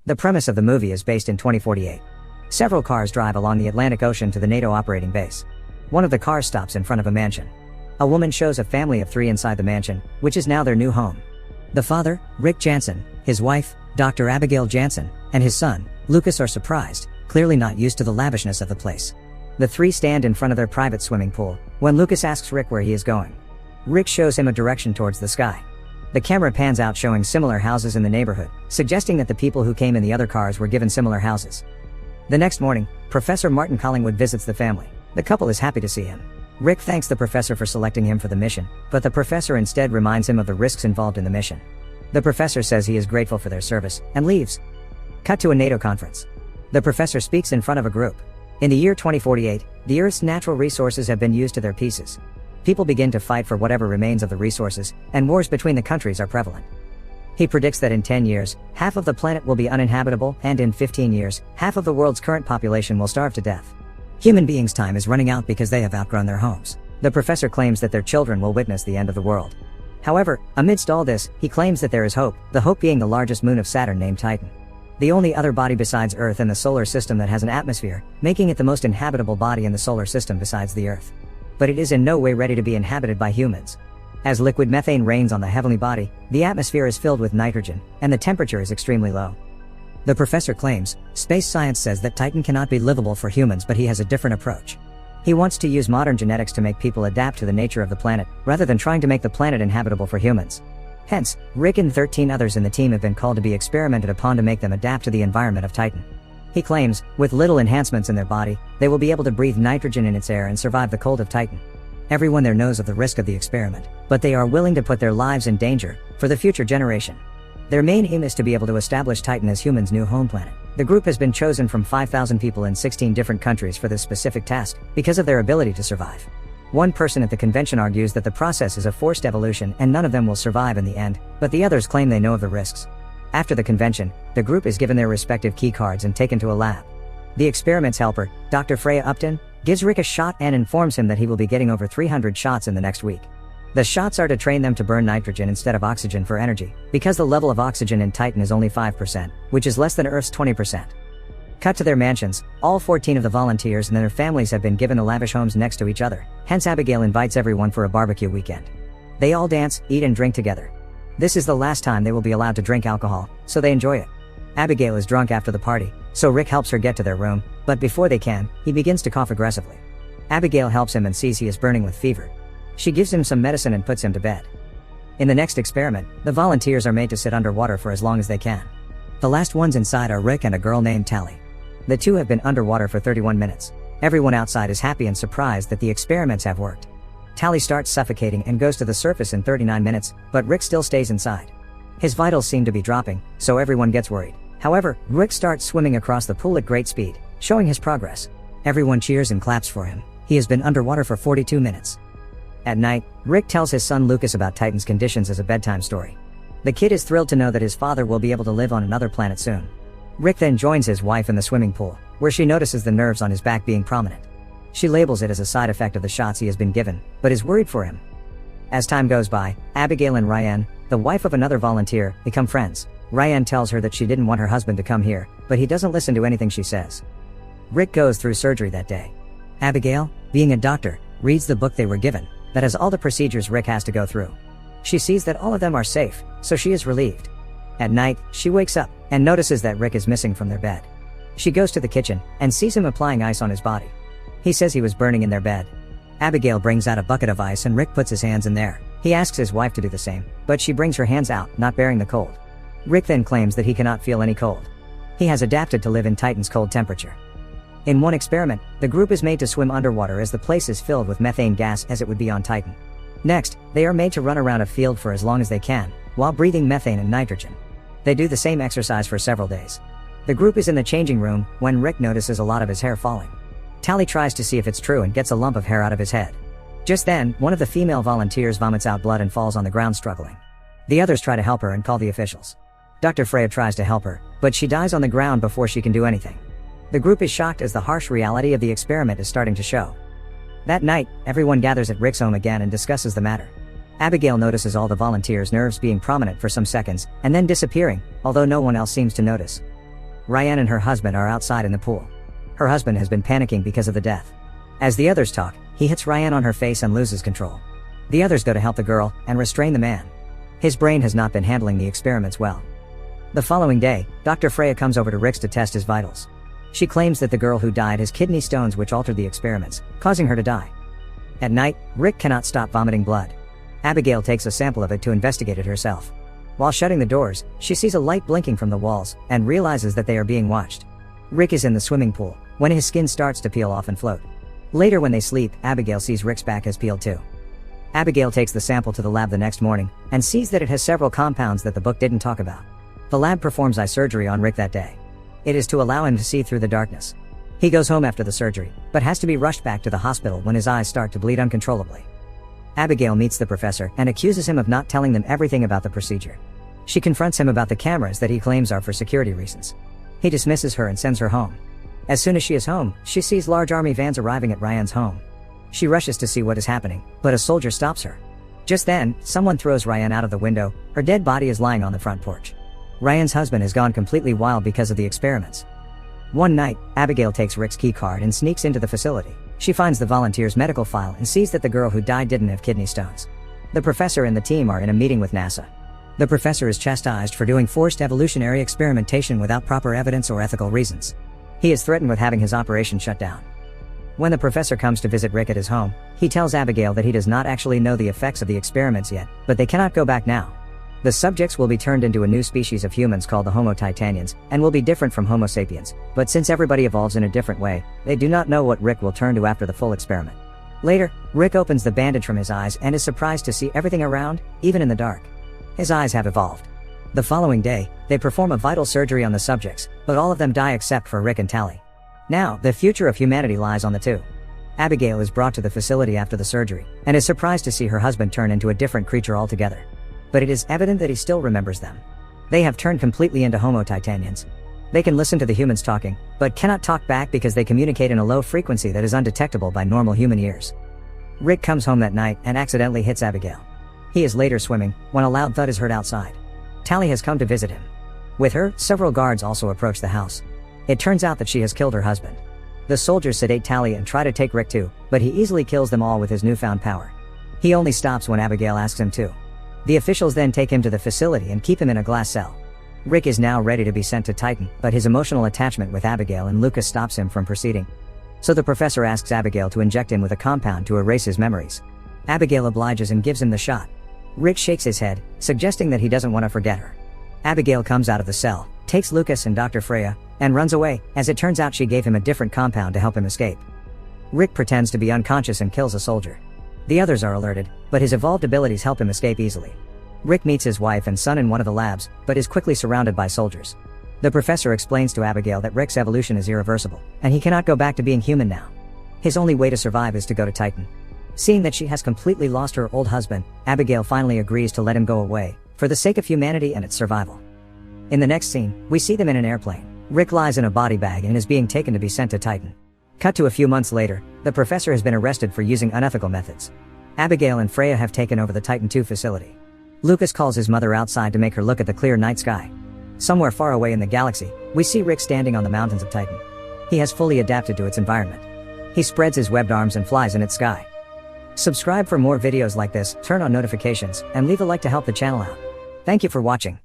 The premise of the movie is based in 2048. Several cars drive along the Atlantic Ocean to the NATO operating base. One of the cars stops in front of a mansion. A woman shows a family of 3 inside the mansion, which is now their new home. The father, Rick Jansen, his wife, Dr. Abigail Jansen, and his son, Lucas are surprised, clearly not used to the lavishness of the place. The 3 stand in front of their private swimming pool, when Lucas asks Rick where he is going. Rick shows him a direction towards the sky. The camera pans out showing similar houses in the neighborhood, suggesting that the people who came in the other cars were given similar houses. The next morning, Professor Martin Collingwood visits the family. The couple is happy to see him. Rick thanks the professor for selecting him for the mission, but the professor instead reminds him of the risks involved in the mission. The professor says he is grateful for their service, and leaves. Cut to a NATO conference. The professor speaks in front of a group. In the year 2048, the Earth's natural resources have been used to their pieces. People begin to fight for whatever remains of the resources, and wars between the countries are prevalent. He predicts that in 10 years, half of the planet will be uninhabitable, and in 15 years, half of the world's current population will starve to death. Human beings' time is running out because they have outgrown their homes. The professor claims that their children will witness the end of the world. However, amidst all this, he claims that there is hope, the hope being the largest moon of Saturn named Titan. The only other body besides Earth in the solar system that has an atmosphere, making it the most inhabitable body in the solar system besides the Earth. But it is in no way ready to be inhabited by humans. As liquid methane rains on the heavenly body, the atmosphere is filled with nitrogen, and the temperature is extremely low. The professor claims, space science says that Titan cannot be livable for humans, but he has a different approach. He wants to use modern genetics to make people adapt to the nature of the planet, rather than trying to make the planet inhabitable for humans. Hence, Rick and 13 others in the team have been called to be experimented upon to make them adapt to the environment of Titan. He claims, with little enhancements in their body, they will be able to breathe nitrogen in its air and survive the cold of Titan. Everyone there knows of the risk of the experiment, but they are willing to put their lives in danger, for the future generation. Their main aim is to be able to establish Titan as humans' new home planet. The group has been chosen from 5,000 people in 16 different countries for this specific task, because of their ability to survive. One person at the convention argues that the process is a forced evolution and none of them will survive in the end, but the others claim they know of the risks. After the convention, the group is given their respective key cards and taken to a lab. The experiment's helper, Dr. Freya Upton, gives Rick a shot and informs him that he will be getting over 300 shots in the next week. The shots are to train them to burn nitrogen instead of oxygen for energy, because the level of oxygen in Titan is only 5%, which is less than Earth's 20%. Cut to their mansions, all 14 of the volunteers and their families have been given the lavish homes next to each other, hence Abigail invites everyone for a barbecue weekend. They all dance, eat and drink together. This is the last time they will be allowed to drink alcohol, so they enjoy it. Abigail is drunk after the party, so Rick helps her get to their room, but before they can, he begins to cough aggressively. Abigail helps him and sees he is burning with fever. She gives him some medicine and puts him to bed. In the next experiment, the volunteers are made to sit underwater for as long as they can. The last ones inside are Rick and a girl named Tally. The two have been underwater for 31 minutes. Everyone outside is happy and surprised that the experiments have worked. Tally starts suffocating and goes to the surface in 39 minutes, but Rick still stays inside. His vitals seem to be dropping, so everyone gets worried. However, Rick starts swimming across the pool at great speed, showing his progress. Everyone cheers and claps for him. He has been underwater for 42 minutes. At night, Rick tells his son Lucas about Titan's conditions as a bedtime story. The kid is thrilled to know that his father will be able to live on another planet soon. Rick then joins his wife in the swimming pool, where she notices the nerves on his back being prominent. She labels it as a side effect of the shots he has been given, but is worried for him. As time goes by, Abigail and Ryan, the wife of another volunteer, become friends. Ryan tells her that she didn't want her husband to come here, but he doesn't listen to anything she says. Rick goes through surgery that day. Abigail, being a doctor, reads the book they were given, that has all the procedures Rick has to go through. She sees that all of them are safe, so she is relieved. At night, she wakes up, and notices that Rick is missing from their bed. She goes to the kitchen, and sees him applying ice on his body. He says he was burning in their bed. Abigail brings out a bucket of ice and Rick puts his hands in there. He asks his wife to do the same, but she brings her hands out, not bearing the cold. Rick then claims that he cannot feel any cold. He has adapted to live in Titan's cold temperature. In one experiment, the group is made to swim underwater as the place is filled with methane gas as it would be on Titan. Next, they are made to run around a field for as long as they can, while breathing methane and nitrogen. They do the same exercise for several days. The group is in the changing room when Rick notices a lot of his hair falling. Tally tries to see if it's true and gets a lump of hair out of his head. Just then, one of the female volunteers vomits out blood and falls on the ground struggling. The others try to help her and call the officials. Dr. Freya tries to help her, but she dies on the ground before she can do anything. The group is shocked as the harsh reality of the experiment is starting to show. That night, everyone gathers at Rick's home again and discusses the matter. Abigail notices all the volunteers' nerves being prominent for some seconds, and then disappearing, although no one else seems to notice. Ryan and her husband are outside in the pool. Her husband has been panicking because of the death. As the others talk, he hits Ryan on her face and loses control. The others go to help the girl and restrain the man. His brain has not been handling the experiments well. The following day, Dr. Freya comes over to Rick's to test his vitals. She claims that the girl who died has kidney stones which altered the experiments, causing her to die. At night, Rick cannot stop vomiting blood. Abigail takes a sample of it to investigate it herself. While shutting the doors, she sees a light blinking from the walls and realizes that they are being watched. Rick is in the swimming pool when his skin starts to peel off and float. Later when they sleep, Abigail sees Rick's back has peeled too. Abigail takes the sample to the lab the next morning and sees that it has several compounds that the book didn't talk about. The lab performs eye surgery on Rick that day. It is to allow him to see through the darkness. He goes home after the surgery, but has to be rushed back to the hospital when his eyes start to bleed uncontrollably. Abigail meets the professor and accuses him of not telling them everything about the procedure. She confronts him about the cameras that he claims are for security reasons. He dismisses her and sends her home. As soon as she is home, she sees large army vans arriving at Ryan's home. She rushes to see what is happening, but a soldier stops her. Just then, someone throws Ryan out of the window. Her dead body is lying on the front porch. Ryan's husband has gone completely wild because of the experiments. One night, Abigail takes Rick's key card and sneaks into the facility. She finds the volunteer's medical file and sees that the girl who died didn't have kidney stones. The professor and the team are in a meeting with NASA. The professor is chastised for doing forced evolutionary experimentation without proper evidence or ethical reasons. He is threatened with having his operation shut down. When the professor comes to visit Rick at his home, he tells Abigail that he does not actually know the effects of the experiments yet, but they cannot go back now. The subjects will be turned into a new species of humans called the Homo titanians, and will be different from Homo sapiens, but since everybody evolves in a different way, they do not know what Rick will turn to after the full experiment. Later, Rick opens the bandage from his eyes and is surprised to see everything around, even in the dark. His eyes have evolved. The following day, they perform a vital surgery on the subjects, but all of them die except for Rick and Tally. Now, the future of humanity lies on the two. Abigail is brought to the facility after the surgery, and is surprised to see her husband turn into a different creature altogether. But it is evident that he still remembers them. They have turned completely into Homo titanians. They can listen to the humans talking, but cannot talk back because they communicate in a low frequency that is undetectable by normal human ears. Rick comes home that night and accidentally hits Abigail. He is later swimming when a loud thud is heard outside. Tally has come to visit him. With her, several guards also approach the house. It turns out that she has killed her husband. The soldiers sedate Tally and try to take Rick too, but he easily kills them all with his newfound power. He only stops when Abigail asks him to. The officials then take him to the facility and keep him in a glass cell. Rick is now ready to be sent to Titan, but his emotional attachment with Abigail and Lucas stops him from proceeding. So the professor asks Abigail to inject him with a compound to erase his memories. Abigail obliges and gives him the shot. Rick shakes his head, suggesting that he doesn't want to forget her. Abigail comes out of the cell, takes Lucas and Dr. Freya, and runs away, as it turns out she gave him a different compound to help him escape. Rick pretends to be unconscious and kills a soldier. The others are alerted, but his evolved abilities help him escape easily. Rick meets his wife and son in one of the labs, but is quickly surrounded by soldiers. The professor explains to Abigail that Rick's evolution is irreversible, and he cannot go back to being human now. His only way to survive is to go to Titan. Seeing that she has completely lost her old husband, Abigail finally agrees to let him go away, for the sake of humanity and its survival. In the next scene, we see them in an airplane. Rick lies in a body bag and is being taken to be sent to Titan. Cut to a few months later, the professor has been arrested for using unethical methods. Abigail and Freya have taken over the Titan II facility. Lucas calls his mother outside to make her look at the clear night sky. Somewhere far away in the galaxy, we see Rick standing on the mountains of Titan. He has fully adapted to its environment. He spreads his webbed arms and flies in its sky. Subscribe for more videos like this, turn on notifications, and leave a like to help the channel out. Thank you for watching.